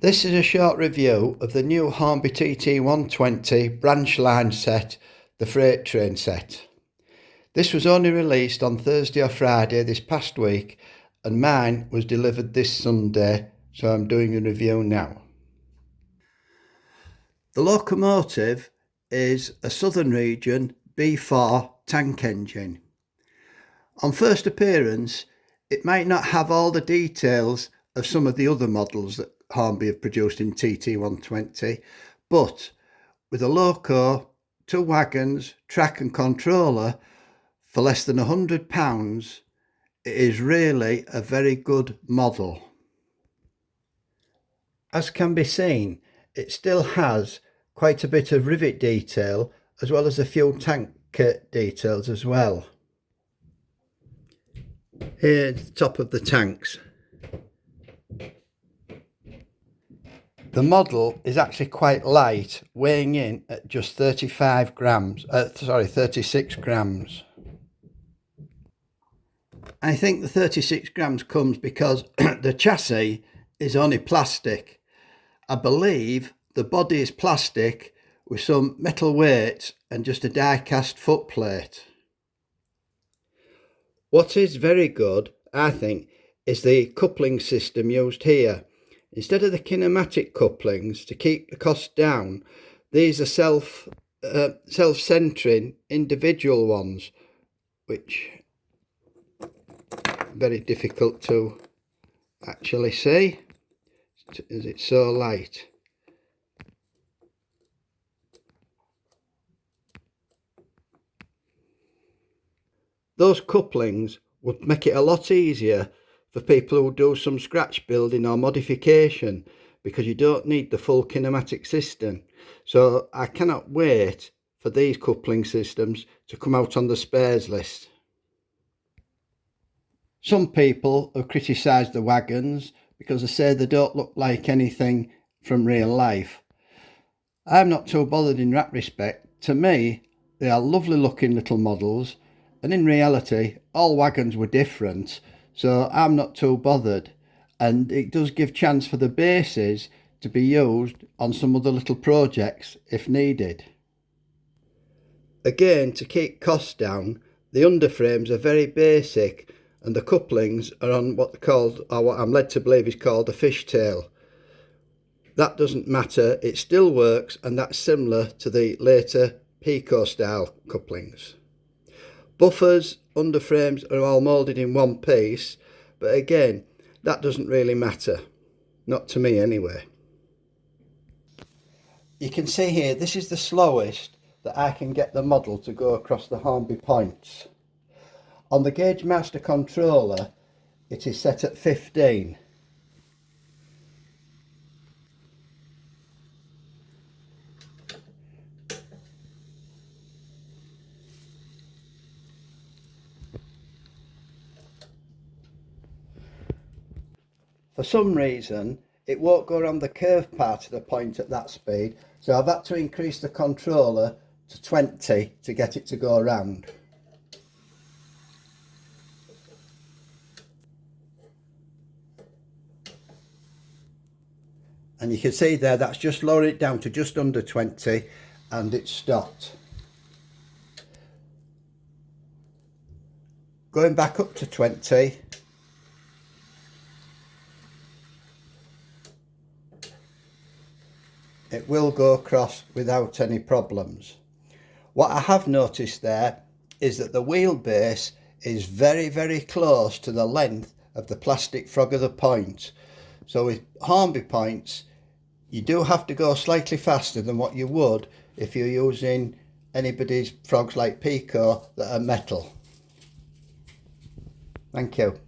This is a short review of the new Hornby TT 120 branch line set, the freight train set. This was only released on Thursday or Friday this past week, and mine was delivered this Sunday, so I'm doing a review now. The locomotive is a Southern Region B4 tank engine. On first appearance, it might not have all the details of some of the other models that Hornby have produced in TT120, but with a loco, 2 wagons, track and controller for less than £100, it is really a very good model. As can be seen, it still has quite a bit of rivet detail as well as a few tank details as well. Here at the top of the tanks. The model is actually quite light, weighing in at just 36 grams. I think the 36 grams comes because the chassis is only plastic. I believe the body is plastic with some metal weights and just a die-cast footplate. What is very good, I think, is the coupling system used here. Instead of the kinematic couplings to keep the cost down, these are self-centering individual ones, which are very difficult to actually see as it's so light. Those couplings would make it a lot easier for people who do some scratch building or modification, because you don't need the full kinematic system. So I cannot wait for these coupling systems to come out on the spares list. Some people have criticised the wagons because they say they don't look like anything from real life. I'm not too bothered in that respect. To me, they are lovely looking little models, and in reality all wagons were different, so I'm not too bothered, and it does give chance for the bases to be used on some other little projects if needed. Again, to keep costs down, the underframes are very basic and the couplings are on what I'm led to believe is called a fishtail. That doesn't matter, it still works, and that's similar to the later Pico style couplings. Buffers, underframes are all moulded in one piece, but again, that doesn't really matter. Not to me anyway. You can see here, this is the slowest that I can get the model to go across the Hornby points. On the Gauge Master controller, it is set at 15. For some reason, it won't go around the curved part of the point at that speed, so I've had to increase the controller to 20 to get it to go around. And you can see there, that's just lowered it down to just under 20 and it's stopped. Going back up to 20. It will go across without any problems. What I have noticed there is that the wheelbase is very, very close to the length of the plastic frog of the point. So with Hornby points, you do have to go slightly faster than what you would if you're using anybody's frogs like Pico that are metal. Thank you.